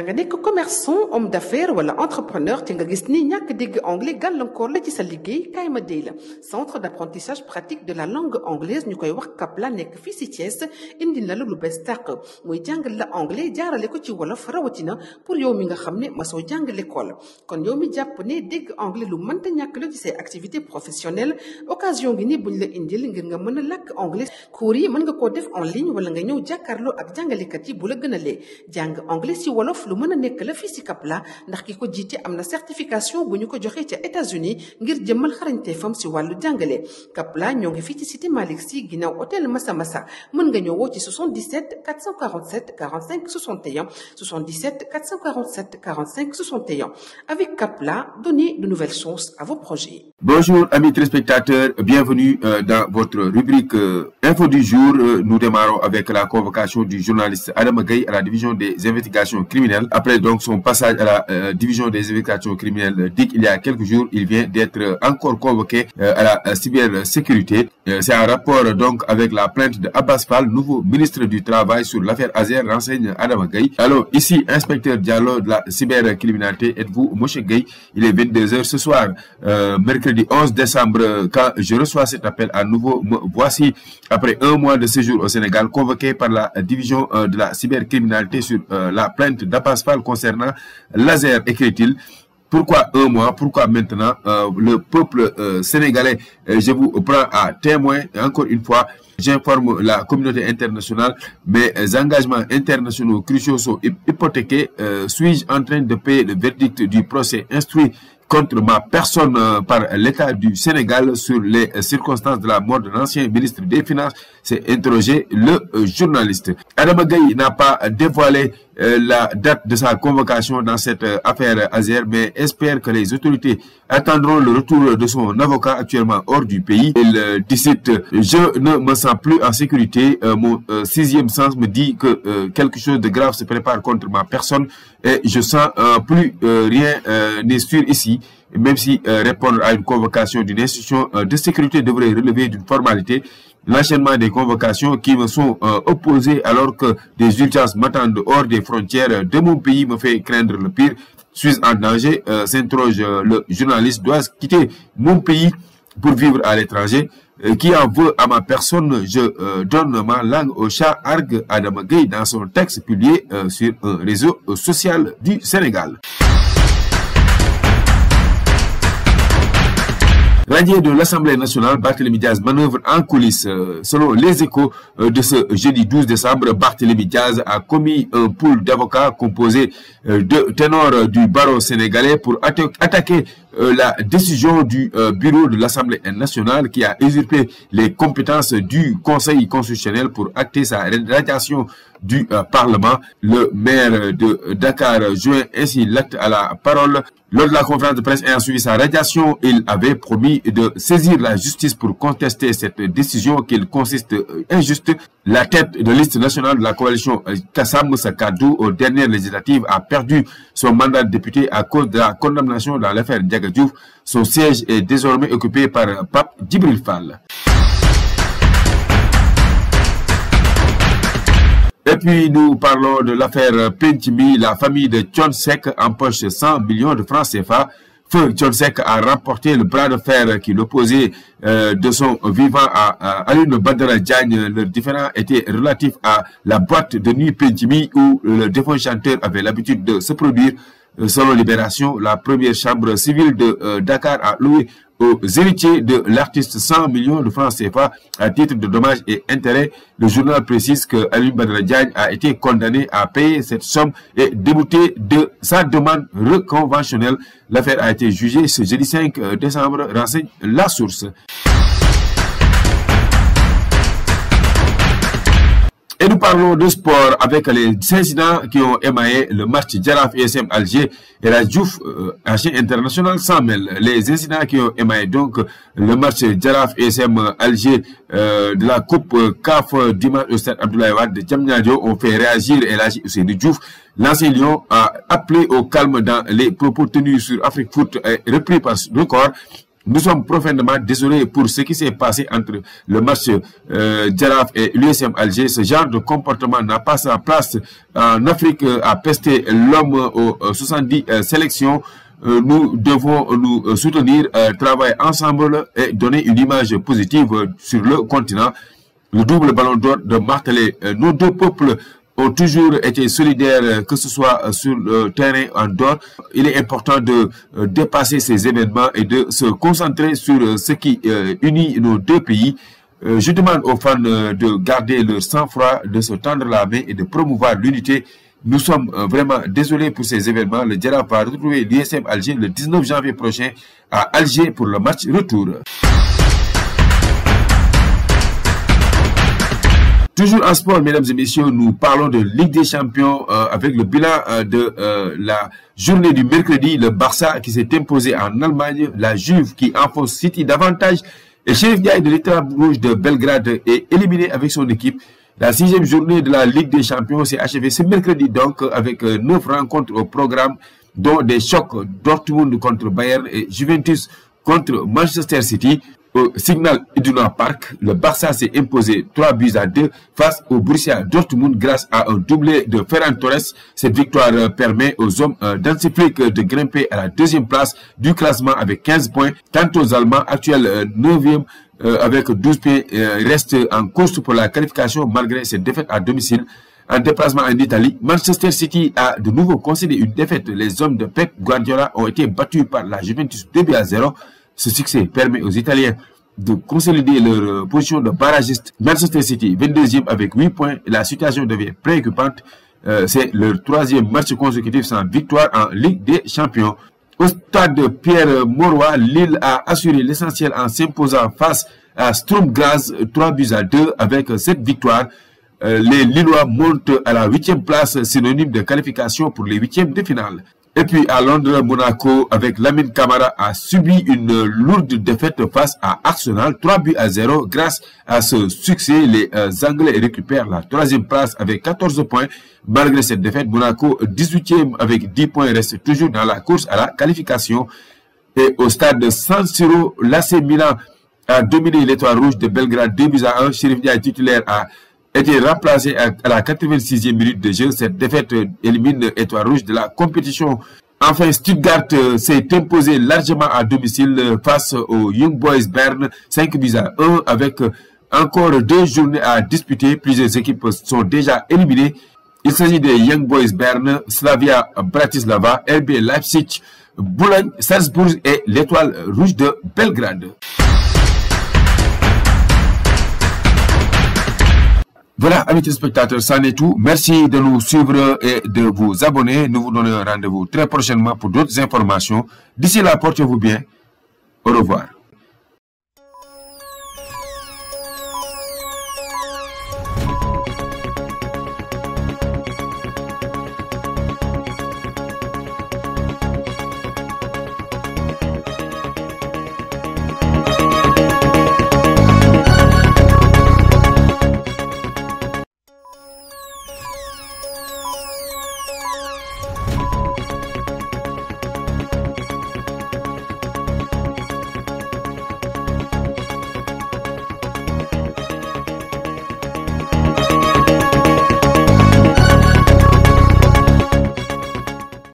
da nga nekk commerçant homme d'affaires wala entrepreneur te nga gis ni ñàkk dégg anglais gàllankoor la ci sa liggéey kaay ma dey la centre d'apprentissage pratique de la langue anglaise ñu koy wax CAPLA nekk fii si Thiès indi na la lu bees tàq muy jàngal la anglais jaarale ko ci wolof rawatina pour yow mi nga xam ne masoo jàng l'école kon yow mi jàpp ne dégg anglais lu mënta ñàkk la ci say activités professionnelles occasion gi ni buñ la indil ngir nga mën a làkk anglais cours yi mën nga koo def en ligne wala nga ñëw jàkkaarloo ak jàngalekat yi bu la gën a lee jàng anglais ci wolof lu mën a nekk la fii ci CAPLA ndax ki ko jiite am na certification bu ñu ko joxee ca États-Unis ngir jëmmal xarañteefam ci wàllu jàngale CAPLA ñoo ngi fii ci cité Malick Sy ginnaaw hôtel Massa mën nga ñëw woo ci 77 447 45 61 77 447 45 61 avec CAPLA, donnez de nouvelles chances à vos projets. Bonjour amis téléspectateurs, bienvenue dans votre rubrique Info du jour. Nous démarrons avec la convocation du journaliste Adama Gaye à la division des investigations criminelles. Après donc son passage à la division des investigations criminelles DIC il y a quelques jours, il vient d'être encore convoqué à la cybersécurité. C'est un rapport donc avec la plainte de Abbas Fall, nouveau ministre du Travail, sur l'affaire Azer, renseigne Adama Gaye. Alors ici, inspecteur Diallo de la cybercriminalité, êtes-vous monsieur Gaye? Il est 22h ce soir, mercredi 11 décembre, quand je reçois cet appel à nouveau, me voici après un mois de séjour au Sénégal, convoqué par la division de la cybercriminalité sur la plainte d'Abbas Fall concernant l'Azer, écrit-il. Pourquoi un mois? Pourquoi maintenant? Le peuple sénégalais, je vous prends à témoin, encore une fois, j'informe la communauté internationale, mes engagements internationaux cruciaux sont hypothéqués. Suis-je en train de payer le verdict du procès instruit contre ma personne par l'État du Sénégal sur les circonstances de la mort de l'ancien ministre des Finances? C'est interrogé le journaliste. Adama Gaye n'a pas dévoilé la date de sa convocation dans cette affaire Azer, mais espère que les autorités attendront le retour de son avocat actuellement hors du pays. Il décide: je ne me sens plus en sécurité. Mon sixième sens me dit que quelque chose de grave se prépare contre ma personne et je sens plus rien n'est sûr ici. Même si répondre à une convocation d'une institution de sécurité devrait relever d'une formalité, l'enchaînement des convocations qui me sont opposées alors que des urgences m'attendent hors des frontières de mon pays me fait craindre le pire. Suis-je en danger? S'interroge le journaliste. Dois-je quitter mon pays pour vivre à l'étranger? Qui en veut à ma personne? Je donne ma langue au chat, argue Adama Gaye dans son texte publié sur un réseau social du Sénégal. Radié de l'Assemblée nationale, Barthélémy Diaz manœuvre en coulisses. Selon les échos de ce jeudi 12 décembre, Barthélémy Diaz a commis un pool d'avocats composé de ténors du barreau sénégalais pour attaquer la décision du bureau de l'Assemblée nationale qui a usurpé les compétences du Conseil constitutionnel pour acter sa radiation du Parlement. Le maire de Dakar joint ainsi l'acte à la parole. Lors de la conférence de presse ayant suivi sa radiation, il avait promis de saisir la justice pour contester cette décision qu'il consiste injuste. La tête de liste nationale de la coalition Kassam Moussa Kadou aux dernières législatives a perdu son mandat de député à cause de la condamnation dans l'affaire Ndiaga Diouf. Son siège est désormais occupé par Pape Djibril Fall. Et puis nous parlons de l'affaire Pentimi. La famille de Thione Seck empoche 100 millions de francs CFA. Feu Thione Seck a remporté le bras de fer qui l'opposait de son vivant à Alioune Badara Diagne. Le différend était relatif à la boîte de nuit Pentimi où le défunt chanteur avait l'habitude de se produire. Selon Libération, la première chambre civile de Dakar a loué aux héritiers de l'artiste 100 millions de francs CFA à titre de dommages et intérêts. Le journal précise que Alioune Badara Diagne a été condamné à payer cette somme et débouté de sa demande reconventionnelle. L'affaire a été jugée ce jeudi 5 décembre, renseigne la source. Et nous parlons de sport avec les incidents qui ont émaillé le match Jaraaf USM Alger et la Diouf, ancien international, s'en mêle. Les incidents qui ont émaillé donc le match Jaraaf USM Alger de la Coupe CAF dimanche au stade Abdoulaye Wade de Diamniadio ont fait réagir Elhadji Ousseynou Diouf. L'ancien Lion a appelé au calme dans les propos tenus sur Afrique Foot et repris par Record. Nous sommes profondément désolés pour ce qui s'est passé entre le match Jaraaf et l'USM Alger. Ce genre de comportement n'a pas sa place en Afrique à pester l'homme aux 70 sélections. Nous devons nous soutenir, travailler ensemble et donner une image positive sur le continent. Le double ballon d'or de marteler. Nos deux peuples ont toujours été solidaires, que ce soit sur le terrain en dehors. Il est important de dépasser ces événements et de se concentrer sur ce qui unit nos deux pays. Je demande aux fans de garder leur sang-froid, de se tendre la main et de promouvoir l'unité. Nous sommes vraiment désolés pour ces événements. Le Jaraaf va retrouver l'USM Alger le 19 janvier prochain à Alger pour le match retour. Toujours en sport, mesdames et messieurs, nous parlons de Ligue des Champions avec le bilan de la journée du mercredi. Le Barça qui s'est imposé en Allemagne, la Juve qui enfonce City davantage et Sheriff Ndiaye de l'Étoile Rouge de Belgrade est éliminé avec son équipe. La 6e journée de la Ligue des Champions s'est achevée ce mercredi donc avec 9 rencontres au programme, dont des chocs Dortmund contre Bayern et Juventus contre Manchester City. Au Signal Iduna Park, le Barça s'est imposé 3-2 face au Borussia Dortmund grâce à un doublé de Ferran Torres. Cette victoire permet aux hommes d'Hansi Flick de grimper à la 2e place du classement avec 15 points. Quant aux Allemands, actuels 9e avec 12 points, restent en course pour la qualification malgré cette défaite à domicile. En déplacement en Italie, Manchester City a de nouveau concédé une défaite. Les hommes de Pep Guardiola ont été battus par la Juventus 2-0. Ce succès permet aux Italiens de consolider leur position de barragiste. Manchester City, 22e avec 8 points. La situation devient préoccupante. C'est leur 3e match consécutif sans victoire en Ligue des Champions. Au stade Pierre Mauroy, Lille a assuré l'essentiel en s'imposant face à Sturm Graz 3-2 avec cette victoire. Les Lillois montent à la 8e place, synonyme de qualification pour les 8e de finale. Et puis à Londres, Monaco avec Lamine Camara a subi une lourde défaite face à Arsenal 3-0. Grâce à ce succès, les Anglais récupèrent la 3e place avec 14 points. Malgré cette défaite, Monaco 18e avec 10 points reste toujours dans la course à la qualification. Et au stade de San Siro, l'AC Milan a dominé l'Étoile Rouge de Belgrade 2-1. Sheriff Ndiaye titulaire a été remplacé à la 86e minute de jeu. Cette défaite élimine l'Étoile Rouge de la compétition. Enfin, Stuttgart s'est imposé largement à domicile face aux Young Boys Bern 5-1 avec encore 2 journées à disputer. Plusieurs équipes sont déjà éliminées. Il s'agit des Young Boys Bern, Slavia Bratislava, RB Leipzig, Boulogne, Salzbourg et l'Étoile Rouge de Belgrade. Voilà, amis téléspectateurs, c'en est tout. Merci de nous suivre et de vous abonner. Nous vous donnons rendez-vous très prochainement pour d'autres informations. D'ici là, portez-vous bien. Au revoir.